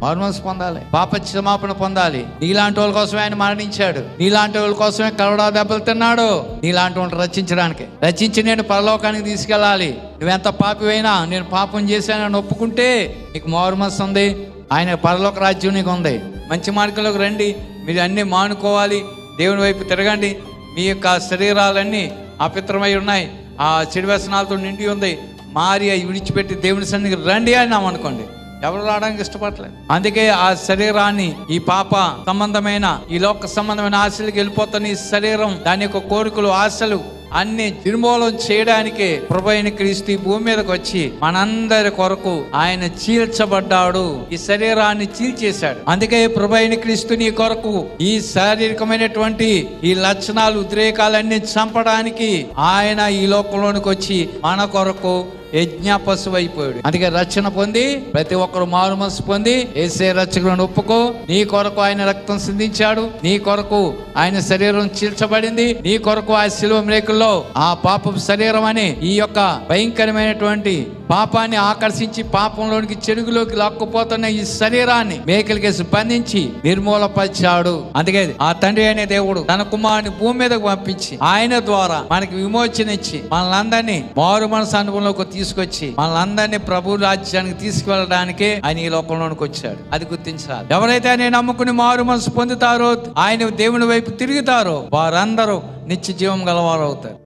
మారుమనసు పొందాలి, పాప క్షమాపణ పొందాలి. నీలాంటి వాళ్ళ కోసమే ఆయన మరణించాడు, నీలాంటి వాళ్ళ కోసమే కరోడా దెబ్బలు తిన్నాడు, నీలాంటి వాళ్ళని రచించి నేను పరలోకానికి తీసుకెళ్ళాలి. నువ్వెంత పాపివైనా నేను పాపం చేశానని ఒప్పుకుంటే నీకు మారుమనసు ఉంది, ఆయన పరలోక రాజ్యం నీకు ఉంది. మంచి మార్గంలోకి రండి, మీరు అన్నీ మానుకోవాలి, దేవుని వైపు తిరగండి. మీ యొక్క శరీరాలన్నీ అపిత్రమై ఉన్నాయి, ఆ చెడు వ్యసనాలతో నిండి ఉంది. మారి అవి విడిచిపెట్టి దేవుని సన్నిధికి రండి అన్నాం అనుకోండి, ఎవరు రావడానికి ఇష్టపడలేదు. అందుకే ఆ శరీరాన్ని, ఈ పాప సంబంధమైన ఈ లోక సంబంధమైన ఆశలకు వెళ్ళిపోతున్న ఈ శరీరం, దాని యొక్క కోరికలు, ఆశలు అన్ని నిర్మూలన చేయడానికే ప్రభువైన క్రీస్తు ఈ భూమి మీదకి వచ్చి మనందరి కొరకు ఆయన చీల్చబడ్డాడు, ఈ శరీరాన్ని చీల్చేశాడు. అందుకే ప్రభువైన క్రీస్తు నీ కొరకు ఈ శారీరకమైనటువంటి ఈ లక్షణాలు, ఉద్రేకాలన్నీ చంపడానికి ఆయన ఈ లోకంలోనికి వచ్చి మన కొరకు యజ్ఞ పశువు అయిపోయాడు. అందుకే రక్షణ పొంది ప్రతి ఒక్కరు మారు మనసు పొంది యేసే రక్షకులను ఒప్పుకో. నీ కొరకు ఆయన రక్తం సిందించాడు, నీ కొరకు ఆయన శరీరం చీల్చబడింది, నీ కొరకు ఆ శిలువ మ్రేకుల్లో ఆ పాపపు శరీరం అని ఈ యొక్క భయంకరమైనటువంటి పాపాన్ని ఆకర్షించి పాపంలోనికి చెడుగులోకి లాక్కుపోతున్న ఈ శరీరాన్ని మేకలకేసి బంధించి నిర్మూలపరిచాడు. అందుకే ఆ తండ్రి అనే దేవుడు తన కుమారుని భూమి మీదకు పంపించి ఆయన ద్వారా మనకి విమోచన ఇచ్చి మనల్ని మారు మనసు అనుభవంలోకి తీసుకొచ్చి మనల్ని ప్రభు రాజ్యానికి తీసుకువెళ్ళడానికే ఆయన ఈ లోకంలోనికి వచ్చాడు. అది గుర్తించాలి. ఎవరైతే ఆయన నమ్ముకుని మారు మనసు పొందుతారో, ఆయన దేవుని వైపు తిరుగుతారో వారందరూ నిత్య జీవం గలవారు అవుతారు.